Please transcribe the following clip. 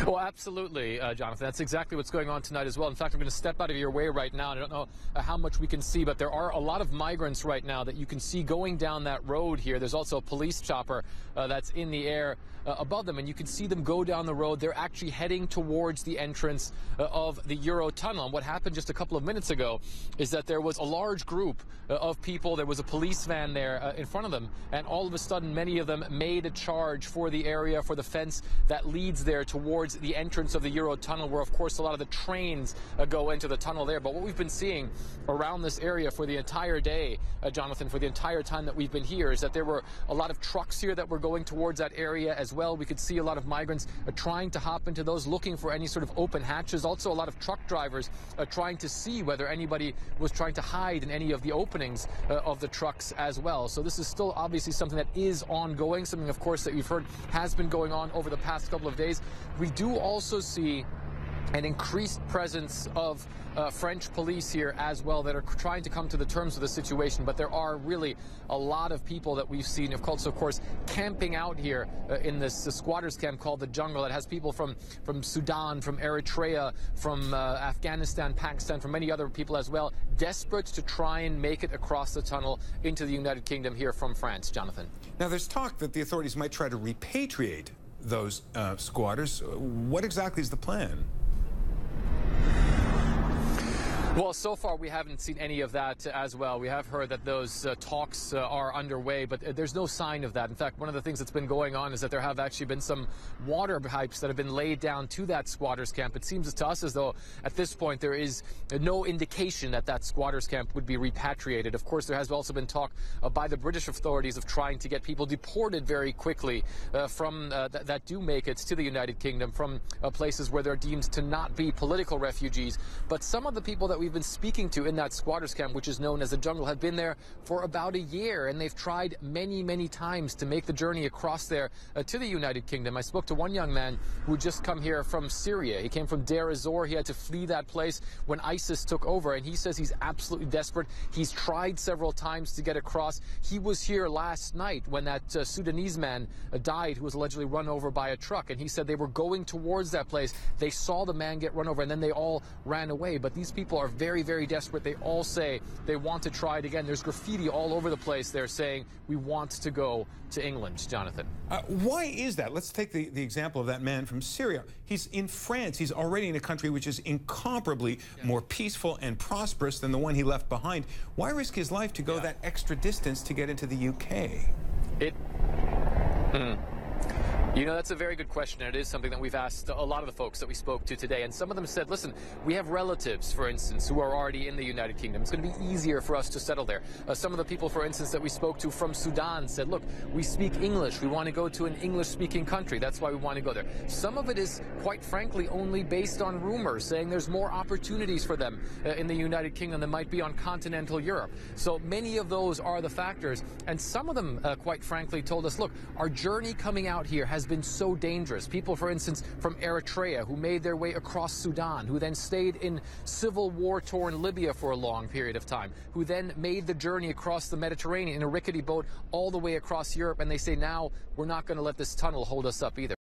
Well, absolutely, Jonathan. That's exactly what's going on tonight as well. In fact, I'm going to step out of your way right now, and I don't know how much we can see, but there are a lot of migrants right now that you can see going down that road here. There's also a police chopper that's in the air above them, and you can see them go down the road. They're actually heading towards the entrance of the Eurotunnel. And what happened just a couple of minutes ago is that there was a large group of people. There was a police van there in front of them, and all of a sudden, many of them made a charge for the area, for the fence that leads there towards the entrance of the Eurotunnel, where, of course, a lot of the trains go into the tunnel there. But what we've been seeing around this area for the entire day, Jonathan, for the entire time that we've been here, is that there were a lot of trucks here that were going towards that area as well. We could see a lot of migrants trying to hop into those, looking for any sort of open hatches. Also, a lot of truck drivers trying to see whether anybody was trying to hide in any of the openings of the trucks as well. So this is still obviously something that is ongoing, something, of course, that you've heard has been going on over the past couple of days. We do also see an increased presence of French police here as well that are trying to come to the terms of the situation. But there are really a lot of people that we've seen, of course, camping out here in this squatters camp called the Jungle. It has people from Sudan, from Eritrea, from Afghanistan, Pakistan, from many other people as well, desperate to try and make it across the tunnel into the United Kingdom here from France. Jonathan. Now, there's talk that the authorities might try to repatriate those squatters. What exactly is the plan? Well, so far we haven't seen any of that as well. We have heard that those talks are underway, but there's no sign of that. In fact, one of the things that's been going on is that there have actually been some water pipes that have been laid down to that squatters camp. It seems to us as though at this point there is no indication that that squatters camp would be repatriated. Of course, there has also been talk by the British authorities of trying to get people deported very quickly from that do make it to the United Kingdom from places where they're deemed to not be political refugees. But some of the people that we've been speaking to in that squatters camp, which is known as the Jungle, have been there for about a year, and they've tried many times to make the journey across there to the United Kingdom. I spoke to one young man who just come here from Syria. He came from Deir ez-Zor. He had to flee that place when ISIS took over, and he says he's absolutely desperate. He's tried several times to get across. He was here last night when that Sudanese man died, who was allegedly run over by a truck, and he said they were going towards that place. They saw the man get run over, and then they all ran away. But these people are very desperate. They all say they want to try it again. There's graffiti all over the place. They're saying, we want to go to England. Jonathan. Why is that? Let's take the example of that man from Syria. He's in France. He's already in a country which is incomparably more peaceful and prosperous than the one he left behind. Why risk his life to go that extra distance to get into the UK? You know, that's a very good question, and it is something that we've asked a lot of the folks that we spoke to today, and some of them said, listen, we have relatives, for instance, who are already in the United Kingdom. It's going to be easier for us to settle there. Some of the people, for instance, that we spoke to from Sudan said, look, we speak English. We want to go to an English-speaking country. That's why we want to go there. Some of it is, quite frankly, only based on rumors, saying there's more opportunities for them in the United Kingdom than might be on continental Europe. So many of those are the factors, and some of them, quite frankly, told us, look, our journey coming out here has been so dangerous. People, for instance, from Eritrea who made their way across Sudan, who then stayed in civil war-torn Libya for a long period of time, who then made the journey across the Mediterranean in a rickety boat all the way across Europe, and they say now we're not going to let this tunnel hold us up either.